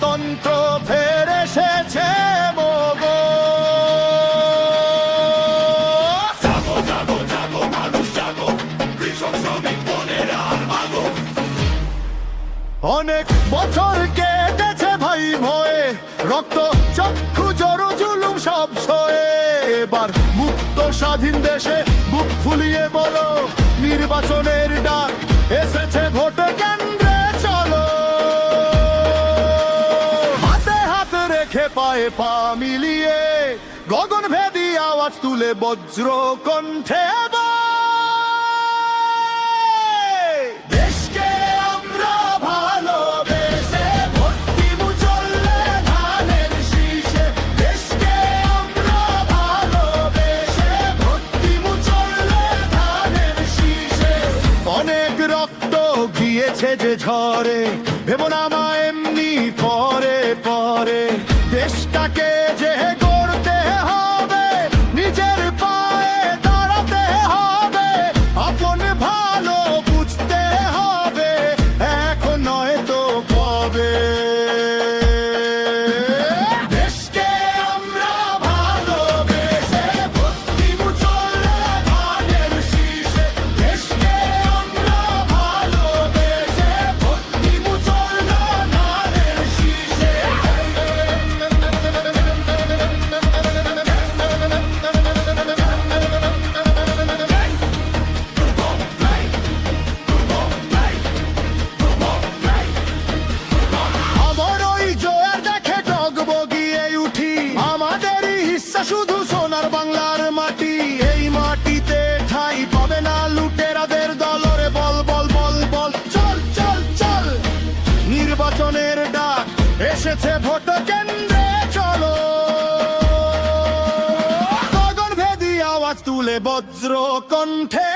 গণতন্ত্র ফের এসেছে মগো। জাগো জাগো জাগো মানুষ জাগো, কৃষক শ্রমিক বোনেরা আর মাগো। অনেক বছর কেটেছে ভাই ভয়ে, রক্ত চক্ষু জড়ো জুলুম সব সয়ে। এবার মুক্ত স্বাধীন দেশে বুক ফুলিয়ে বলো, নির্বাচনের ডাক এসেছে ভোট কেন্দ্রে চলো। হাতে হাত রেখে পায়ে পা মিলিয়ে গগনভেদী আওয়াজ তুলে বজ্র কণ্ঠে দেশকে আমরা ভালোবেসে ভোট দিব চললে ধানের শীষে। দেশকে আমরা ভালোবেসে ভোট দিব চললে ধানের শীষে। অনেক রক্ত গিয়েছে যে ঝরে, ভেবো না মা এমনি পরে পরে। দেশটাকে যে গড়তে হবে, নিজের পায়ে দাঁড়াতে হবে, আপন ভালো বুঝতে হবে, এখন নয় তো কবে। দেশকে আমরা ভালোবেসে ভোট দিব চললে ধানের শীষে। দেশকে আমরা ভালোবেসে ভোট দিব চললে ধানের শীষে। আমার ওই জোয়ার দেখে ডগবগিয়ে উঠি, আমাদেরই হিস্সা শুধু সোনার বাংলার মাটি। এই মাটিতে ঠাঁই পাবে না লুটেরাদের দলরে বল বল বল বল। চল চল চল, নির্বাচনের ডাক এসেছে ভোট কেন্দ্রে চলো। গগনভেদী আওয়াজ তুলে বজ্র কণ্ঠে